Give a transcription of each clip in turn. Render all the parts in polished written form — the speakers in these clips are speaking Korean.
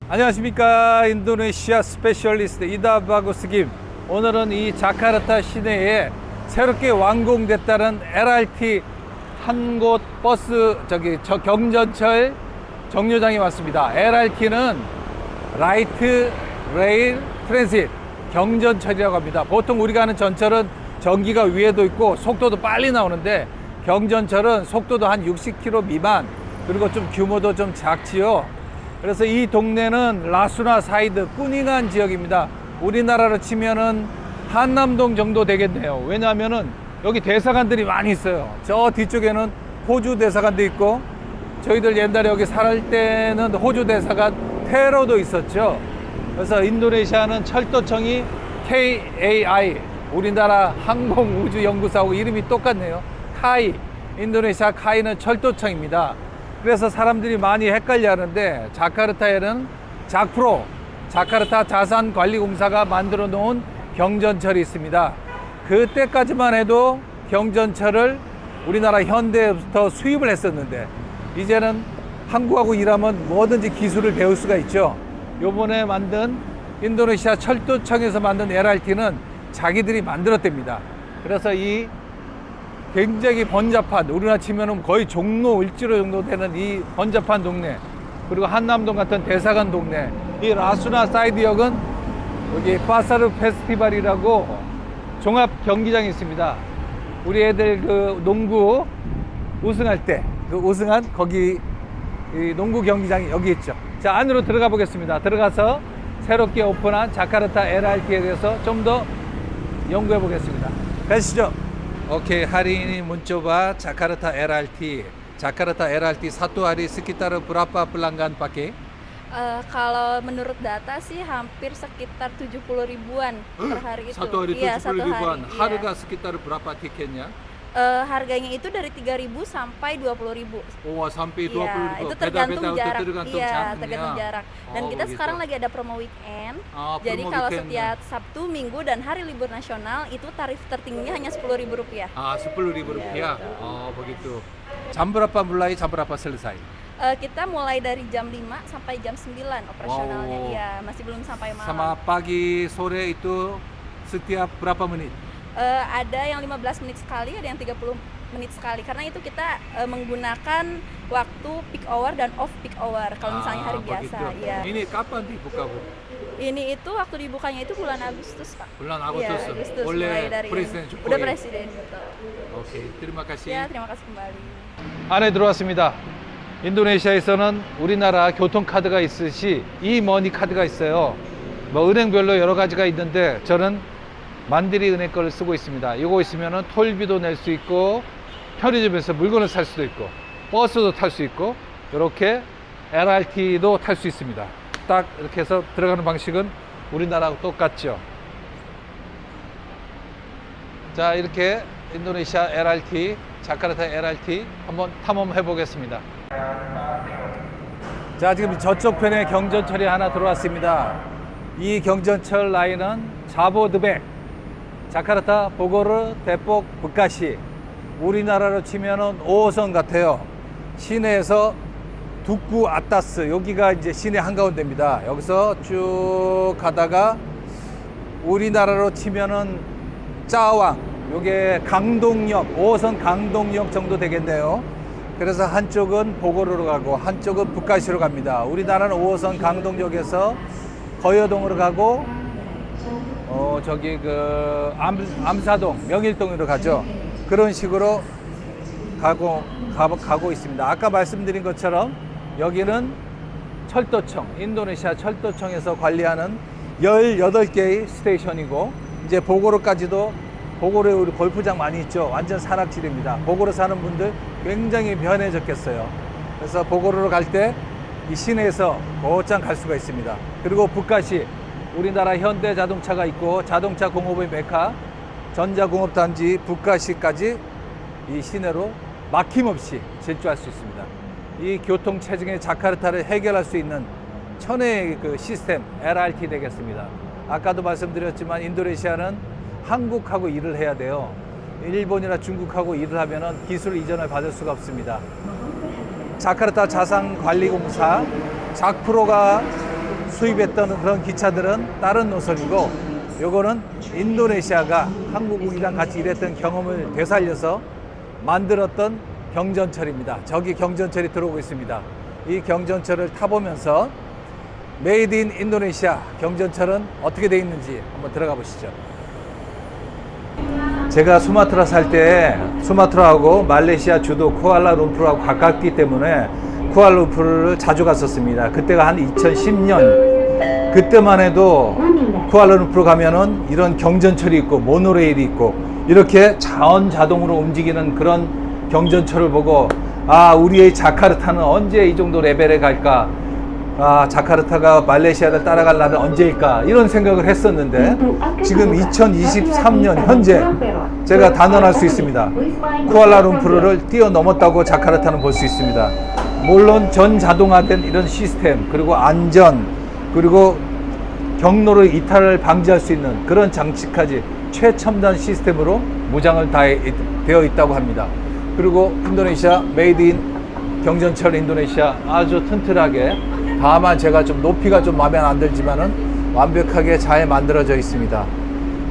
안녕하십니까. 인도네시아 스페셜리스트 이다 바구스 김. 오늘은 이 자카르타 시내에 새롭게 완공됐다는 LRT 한 곳 버스 경전철 정류장에 왔습니다. LRT는 라이트 레일 트랜sit 경전철이라고 합니다. 보통 우리가 아는 전철은 전기가 위에도 있고 속도도 빨리 나오는데, 경전철은 속도도 한 60km 미만, 그리고 좀 규모도 좀 작지요. 그래서 이 동네는 라수나 사이드 꾸닝한 지역입니다. 우리나라로 치면은 한남동 정도 되겠네요. 왜냐하면은 여기 대사관들이 많이 있어요. 저 뒤쪽에는 호주 대사관도 있고, 저희들 옛날에 여기 살 때는 호주 대사관 테러도 있었죠. 그래서 인도네시아는 철도청이 KAI, 우리나라 항공우주연구소하고 이름이 똑같네요. 카이, 인도네시아 카이는 철도청입니다. 그래서 사람들이 많이 헷갈려 하는데, 자카르타에는 작프로, 자카르타 자산관리공사가 만들어 놓은 경전철이 있습니다. 그때까지만 해도 경전철을 우리나라 현대부터 수입을 했었는데, 이제는 한국하고 일하면 뭐든지 기술을 배울 수가 있죠. 요번에 만든 인도네시아 철도청에서 만든 LRT는 자기들이 만들었답니다. 그래서 이 굉장히 번잡한, 우리나라 치면은 거의 종로 1지로 정도 되는 이 번잡한 동네, 그리고 한남동 같은 대사관 동네, 이 라수나 사이드역은 여기 파사르 페스티벌이라고 종합 경기장이 있습니다. 우리 애들 그 농구 우승할 때 그 우승한 거기 이 농구 경기장이 여기 있죠. 자, 안으로 들어가 보겠습니다. 들어가서 새롭게 오픈한 자카르타 LRT에 대해서 좀 더 연구해 보겠습니다. 가시죠. Oke, hari ini mencoba Jakarta LRT. Jakarta LRT satu hari sekitar berapa pelanggan pakai? Kalau menurut data sih hampir sekitar 70 ribuan per hari itu. Satu hari Iya, 70 ribuan. iya. Harga sekitar berapa tiketnya? Harganya itu dari 3.000 sampai 20.000. Oh, sampai 20 Iya, ribu. itu tergantung jarak. Tergantung Iya, jamnya. tergantung jarak. Dan Oh, kita begitu. sekarang lagi ada promo weekend. Ah, Jadi promo kalau weekend. setiap Sabtu, Minggu dan hari libur nasional itu tarif tertingginya hanya Rp10.000. Ah, 10.000 rupiah. Iya, betul. Oh, begitu. Jam berapa mulai, jam berapa selesai? Kita mulai dari jam 5 sampai jam 9 operasionalnya. Wow. Iya, masih belum sampai malam. Sama pagi, sore itu setiap berapa menit? Ada yang 15 menit sekali, ada yang 30 menit sekali. Karena itu kita menggunakan waktu peak hour dan off peak hour. Kalau misalnya hari biasa, begitu. ya. Ini kapan dibuka, Bu? Ini itu waktu dibukanya itu bulan Agustus, Pak. Bulan Iya, Agustus. Agustus Oleh mulai dari Presiden Jokowi. Udah presiden, betul. Oke, terima kasih. Ya, terima kasih kembali. 안에 들어왔습니다. 인도네시아에서는 우리나라 교통카드가 있듯이 이머니 카드가 있어요. 뭐 은행별로 여러 가지가 있는데 저는 만디리 은행 거를 쓰고 있습니다. 이거 있으면은 톨비도 낼 수 있고, 편의점에서 물건을 살 수도 있고, 버스도 탈 수 있고, 이렇게 LRT도 탈 수 있습니다. 딱 이렇게 해서 들어가는 방식은 우리나라하고 똑같죠. 자, 이렇게 인도네시아 LRT, 자카르타 LRT 한번 탐험해 보겠습니다. 자, 지금 저쪽 편에 경전철이 하나 들어왔습니다. 이 경전철 라인은 자보드백, 자카르타, 보고르, 데폭, 부카시. 우리나라로 치면은 5호선 같아요. 시내에서 두쿠 아타스, 여기가 이제 시내 한가운데입니다. 여기서 쭉 가다가 우리나라로 치면은 짜왕, 요게 강동역, 5호선 강동역 정도 되겠네요. 그래서 한쪽은 보고르로 가고 한쪽은 부카시로 갑니다. 우리나라는 5호선 강동역에서 거여동으로 가고 저기 그 암사동, 명일동으로 가죠. 그런 식으로 가고 있습니다. 아까 말씀드린 것처럼 여기는 철도청, 인도네시아 철도청에서 관리하는 18개의 스테이션이고, 이제 보고로까지도, 보고로에 우리 골프장 많이 있죠. 완전 산악지대입니다. 보고로 사는 분들 굉장히 변해졌겠어요. 그래서 보고로로 갈 때 이 시내에서 곧장 갈 수가 있습니다. 그리고 부카시, 우리나라 현대 자동차가 있고 자동차 공업의 메카, 전자공업단지 부카시까지 이 시내로 막힘없이 질주할 수 있습니다. 이 교통체증의 자카르타를 해결할 수 있는 천혜의 그 시스템 LRT 되겠습니다. 아까도 말씀드렸지만 인도네시아는 한국하고 일을 해야 돼요. 일본이나 중국하고 일을 하면은 기술 이전을 받을 수가 없습니다. 자카르타 자산관리공사, 작프로가 수입했던 그런 기차들은 다른 노선이고, 요거는 인도네시아가 한국이랑 같이 일했던 경험을 되살려서 만들었던 경전철입니다. 저기 경전철이 들어오고 있습니다. 이 경전철을 타보면서 메이드 인 인도네시아 경전철은 어떻게 되어 있는지 한번 들어가 보시죠. 제가 수마트라 살 때 수마트라하고 말레이시아 주도 쿠알라룸푸르하고 가깝기 때문에 쿠알라룸푸르를 자주 갔었습니다. 그때가 한 2010년. 그때만 해도 쿠알라룸푸르 가면은 이런 경전철이 있고 모노레일이 있고 이렇게 자원자동으로 움직이는 그런 경전철을 보고, 아, 우리의 자카르타는 언제 이 정도 레벨에 갈까? 아, 자카르타가 말레이시아를 따라갈 날은 언제일까? 이런 생각을 했었는데, 지금 2023년 현재 제가 단언할 수 있습니다. 쿠알라룸푸르를 뛰어넘었다고 자카르타는 볼 수 있습니다. 물론 전자동화된 이런 시스템, 그리고 안전, 그리고 경로를 이탈을 방지할 수 있는 그런 장치까지 최첨단 시스템으로 무장을 되어 있다고 합니다. 그리고 인도네시아 메이드 인 경전철 인도네시아 아주 튼튼하게, 다만 제가 좀 높이가 좀 마음에 안 들지만은 완벽하게 잘 만들어져 있습니다.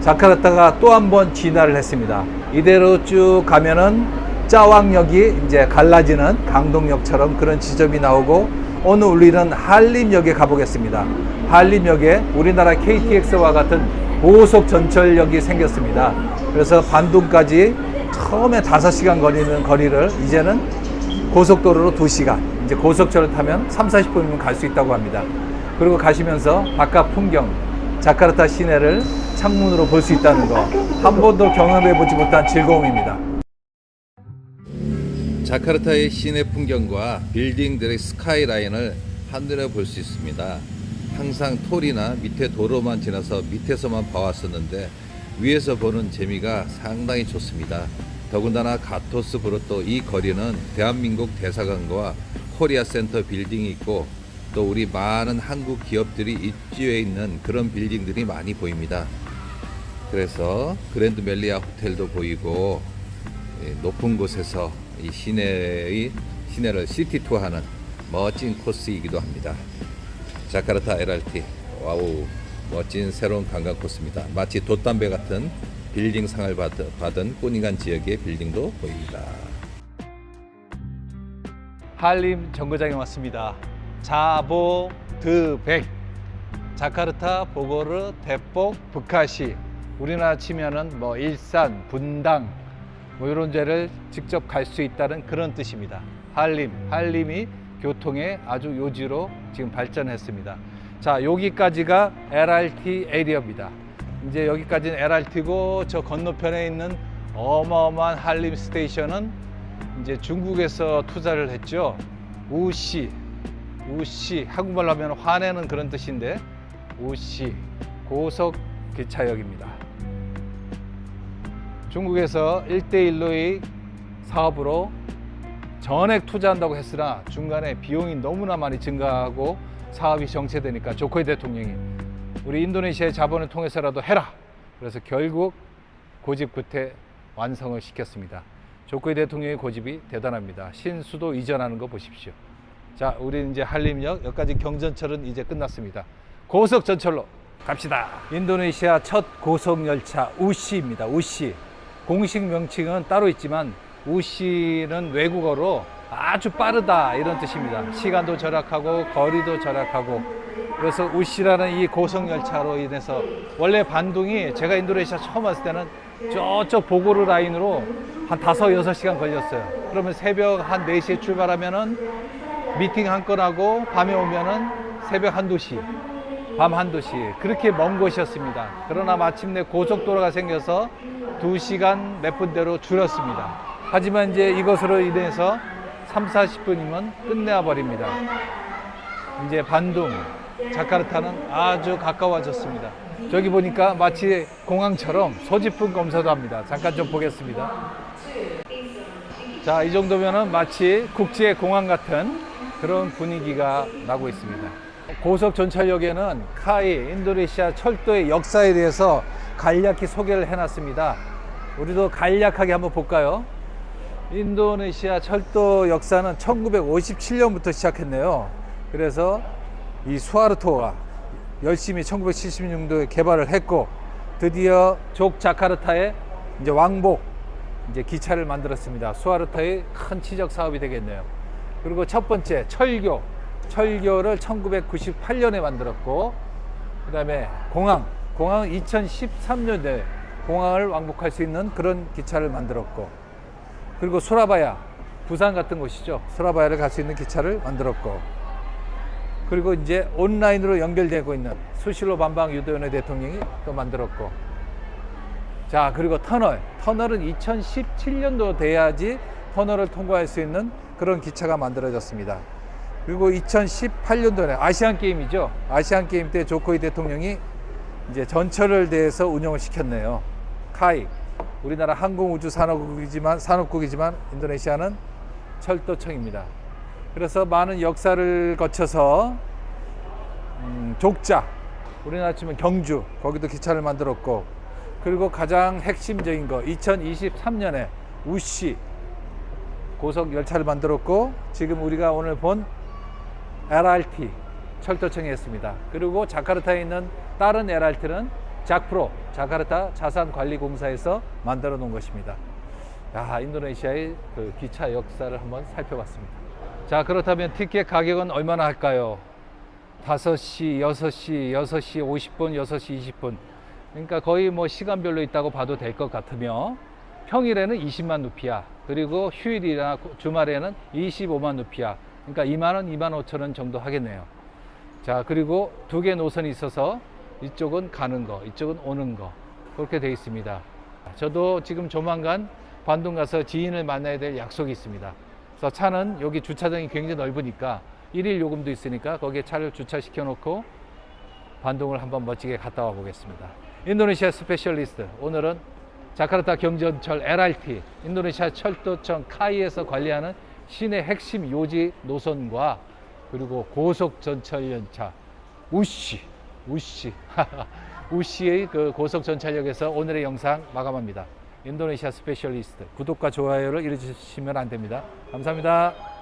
자카르타가 또 한 번 진화를 했습니다. 이대로 쭉 가면은 짜왕역이 이제 갈라지는 강동역처럼 그런 지점이 나오고, 오늘 우리는 한림역에 가보겠습니다. 한림역에 우리나라 KTX와 같은 고속 전철역이 생겼습니다. 그래서 반둥까지 처음에 5시간 걸리는 거리를 이제는 고속도로로 2시간, 이제 고속철을 타면 30-40분이면 갈 수 있다고 합니다. 그리고 가시면서 바깥 풍경, 자카르타 시내를 창문으로 볼 수 있다는 거, 한 번도 경험해 보지 못한 즐거움입니다. 자카르타의 시내 풍경과 빌딩들의 스카이라인을 한눈에 볼 수 있습니다. 항상 톨이나 밑에 도로만 지나서 밑에서만 봐왔었는데 위에서 보는 재미가 상당히 좋습니다. 더군다나 가토스 브로또 이 거리는 대한민국 대사관과 코리아 센터 빌딩이 있고, 또 우리 많은 한국 기업들이 입지해 있는 그런 빌딩들이 많이 보입니다. 그래서 그랜드 멜리아 호텔도 보이고, 높은 곳에서 이 시내를 시티 투어하는 멋진 코스이기도 합니다. 자카르타 LRT, 와우, 멋진 새로운 관광 코스입니다. 마치 돛담배 같은 빌딩 상을 받은 꾸니간 지역의 빌딩도 보입니다. 한림 정거장에 왔습니다. 자보드백, 자카르타, 보고르, 데폭, 부카시. 우리나라 치면은 뭐 일산, 분당 뭐 이런 데를 직접 갈 수 있다는 그런 뜻입니다. 한림이 교통의 아주 요지로 지금 발전했습니다. 자, 여기까지가 LRT 에리어입니다. 이제 여기까지는 LRT고, 저 건너편에 있는 어마어마한 한림 스테이션은 이제 중국에서 투자를 했죠. 우시, 한국말로 하면 화내는 그런 뜻인데, 우시 고속 기차역입니다. 중국에서 1대1로의 사업으로 전액 투자한다고 했으나 중간에 비용이 너무나 많이 증가하고 사업이 정체되니까 조코이 대통령이 우리 인도네시아의 자본을 통해서라도 해라. 그래서 결국 고집 끝에 완성을 시켰습니다. 조코이 대통령의 고집이 대단합니다. 신수도 이전하는 거 보십시오. 자, 우리 이제 한림역, 여기까지 경전철은 이제 끝났습니다. 고속 전철로 갑시다. 인도네시아 첫 고속 열차 우시입니다. 우시. 공식 명칭은 따로 있지만 우시는 외국어로 아주 빠르다 이런 뜻입니다. 시간도 절약하고 거리도 절약하고, 그래서 우시라는 이 고속 열차로 인해서 원래 반둥이, 제가 인도네시아 처음 왔을 때는 저쪽 보고르 라인으로 한 5-6시간 걸렸어요. 그러면 새벽 한 4시에 출발하면은 미팅 한 건 하고 밤에 오면은 새벽 1-2시, 밤 1-2시, 그렇게 먼 곳이었습니다. 그러나 마침내 고속도로가 생겨서 2시간 몇 분대로 줄였습니다. 하지만 이제 이것으로 인해서 30-40분이면 끝내야 버립니다. 이제 반둥, 자카르타는 아주 가까워졌습니다. 저기 보니까 마치 공항처럼 소지품 검사도 합니다. 잠깐 좀 보겠습니다. 자, 이 정도면은 마치 국제 공항 같은 그런 분위기가 나고 있습니다. 고속 전철역에는 카이, 인도네시아 철도의 역사에 대해서 간략히 소개를 해놨습니다. 우리도 간략하게 한번 볼까요? 인도네시아 철도 역사는 1957년부터 시작했네요. 그래서 이 수하르토가 열심히 1976년도에 개발을 했고, 드디어 족자카르타에 이제 왕복 이제 기차를 만들었습니다. 수하르타의 큰 치적 사업이 되겠네요. 그리고 첫 번째 철교를 1998년에 만들었고, 그다음에 공항은 2013년에 공항을 왕복할 수 있는 그런 기차를 만들었고, 그리고 수라바야, 부산 같은 곳이죠. 수라바야를 갈 수 있는 기차를 만들었고, 그리고 이제 온라인으로 연결되고 있는 수실로 반방 유도연의 대통령이 또 만들었고, 자, 그리고 터널은 2017년도 돼야지 터널을 통과할 수 있는 그런 기차가 만들어졌습니다. 그리고 2018년도에 아시안 게임이죠. 아시안 게임 때 조코이 대통령이 이제 전철을 대해서 운영을 시켰네요. 카이, 우리나라 항공우주 산업국이지만 인도네시아는 철도청입니다. 그래서 많은 역사를 거쳐서 족자, 우리나라 치면 경주, 거기도 기차를 만들었고, 그리고 가장 핵심적인 거 2023년에 우시 고속 열차를 만들었고, 지금 우리가 오늘 본 LRT 철도청이 했습니다. 그리고 자카르타에 있는 다른 LRT는 작프로, 자카르타 자산관리공사에서 만들어 놓은 것입니다. 야, 인도네시아의 그 기차 역사를 한번 살펴봤습니다. 자, 그렇다면 티켓 가격은 얼마나 할까요? 5시, 6시, 6시 50분, 6시 20분. 그러니까 거의 뭐 시간별로 있다고 봐도 될 것 같으며, 평일에는 20만 루피아, 그리고 휴일이나 주말에는 25만 루피아. 그러니까 2만 원, 2만 5천 원 정도 하겠네요. 자, 그리고 두 개 노선이 있어서 이쪽은 가는 거, 이쪽은 오는 거, 그렇게 되어 있습니다. 저도 지금 조만간 반동 가서 지인을 만나야 될 약속이 있습니다. 그래서 차는 여기 주차장이 굉장히 넓으니까 일일 요금도 있으니까 거기에 차를 주차시켜 놓고 반동을 한번 멋지게 갔다 와 보겠습니다. 인도네시아 스페셜리스트, 오늘은 자카르타 경전철 LRT, 인도네시아 철도청 카이에서 관리하는 시내 핵심 요지 노선과 그리고 고속 전철 열차 우시의 그 고속 전철역에서 오늘의 영상 마감합니다. 인도네시아 스페셜리스트, 구독과 좋아요를 잊으시면 안 됩니다. 감사합니다.